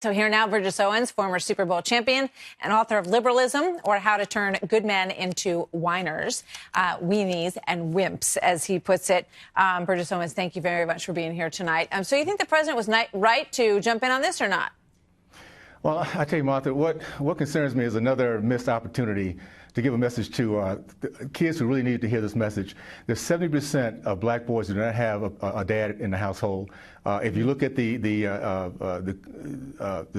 So here now, Burgess Owens, former Super Bowl champion and author of Liberalism, or How to Turn Good Men into Whiners, Weenies, and Wimps, as he puts it. Burgess Owens, thank you very much for being here tonight. So you think the president was right to jump in on this or not? Well, I tell you, Martha, what concerns me is another missed opportunity to give a message to kids who really need to hear this message. There's 70% of black boys who do not have a dad in the household. If you look at the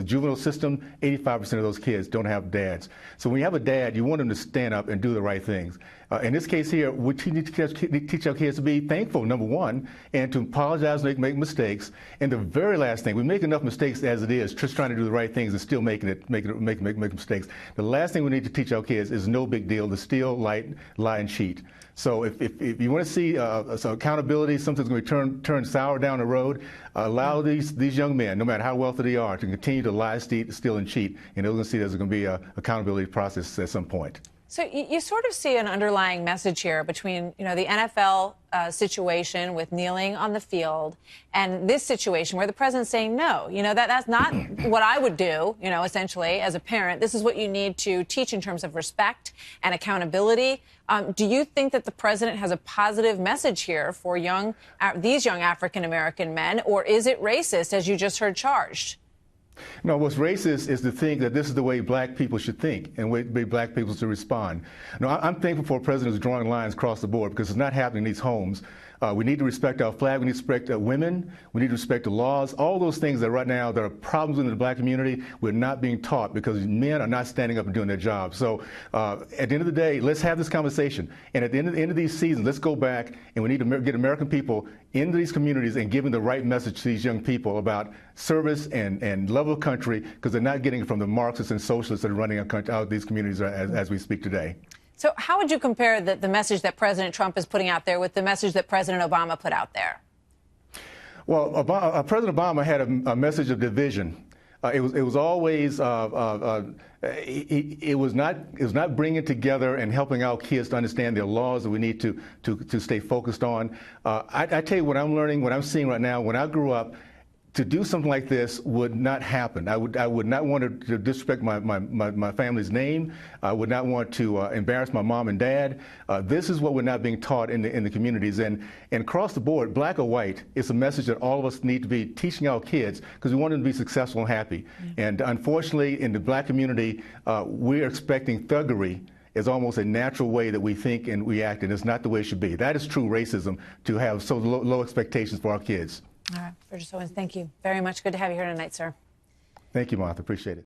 juvenile system, 85% of those kids don't have dads. So when you have a dad, you want them to stand up and do the right things. In this case here, we need to teach our kids to be thankful, number one, and to apologize when they make mistakes. And the very last thing, we make enough mistakes as it is, just trying to do the right things and still make mistakes. The last thing we need to teach our kids is no big deal to steal, lie, and cheat. So if you want to see some accountability, something's going to turn sour down the road, allow these young men, no matter how wealthy they are, to continue to lie, steal, and cheat. And they're going to see there's going to be an accountability process at some point. So you sort of see an underlying message here between, the NFL situation with kneeling on the field and this situation where the president's saying, no, that's not what I would do, essentially, as a parent. This is what you need to teach in terms of respect and accountability. Do you think that the president has a positive message here for these young African-American men, or is it racist, as you just heard charged? No, what's racist is to think that this is the way black people should think and the way black people should respond. No, I'm thankful for a president who's drawing lines across the board because it's not happening in these homes. We need to respect our flag. We need to respect women. We need to respect the laws. All those things that right now there are problems in the black community, we're not being taught because men are not standing up and doing their job. So at the end of the day, let's have this conversation. And at the end of these seasons, let's go back and we need to get American people into these communities and giving the right message to these young people about service and love of country, because they're not getting it from the Marxists and socialists that are running out these communities as we speak today. So how would you compare the message that President Trump is putting out there with the message that President Obama put out there? Well, President Obama had a message of division. It was always it was not bringing together and helping our kids to understand their laws that we need to stay focused on. I tell you what I'm learning, what I'm seeing right now. When I grew up, to do something like this would not happen. I would not want to disrespect my family's name. I would not want to embarrass my mom and dad. This is what we're not being taught in the communities. And across the board, black or white, it's a message that all of us need to be teaching our kids because we want them to be successful and happy. Mm-hmm. And unfortunately, in the black community, we're expecting thuggery is almost a natural way that we think and we act, and it's not the way it should be. That is true racism, to have so low expectations for our kids. All right, Burgess Owens, thank you very much. Good to have you here tonight, sir. Thank you, Martha. Appreciate it.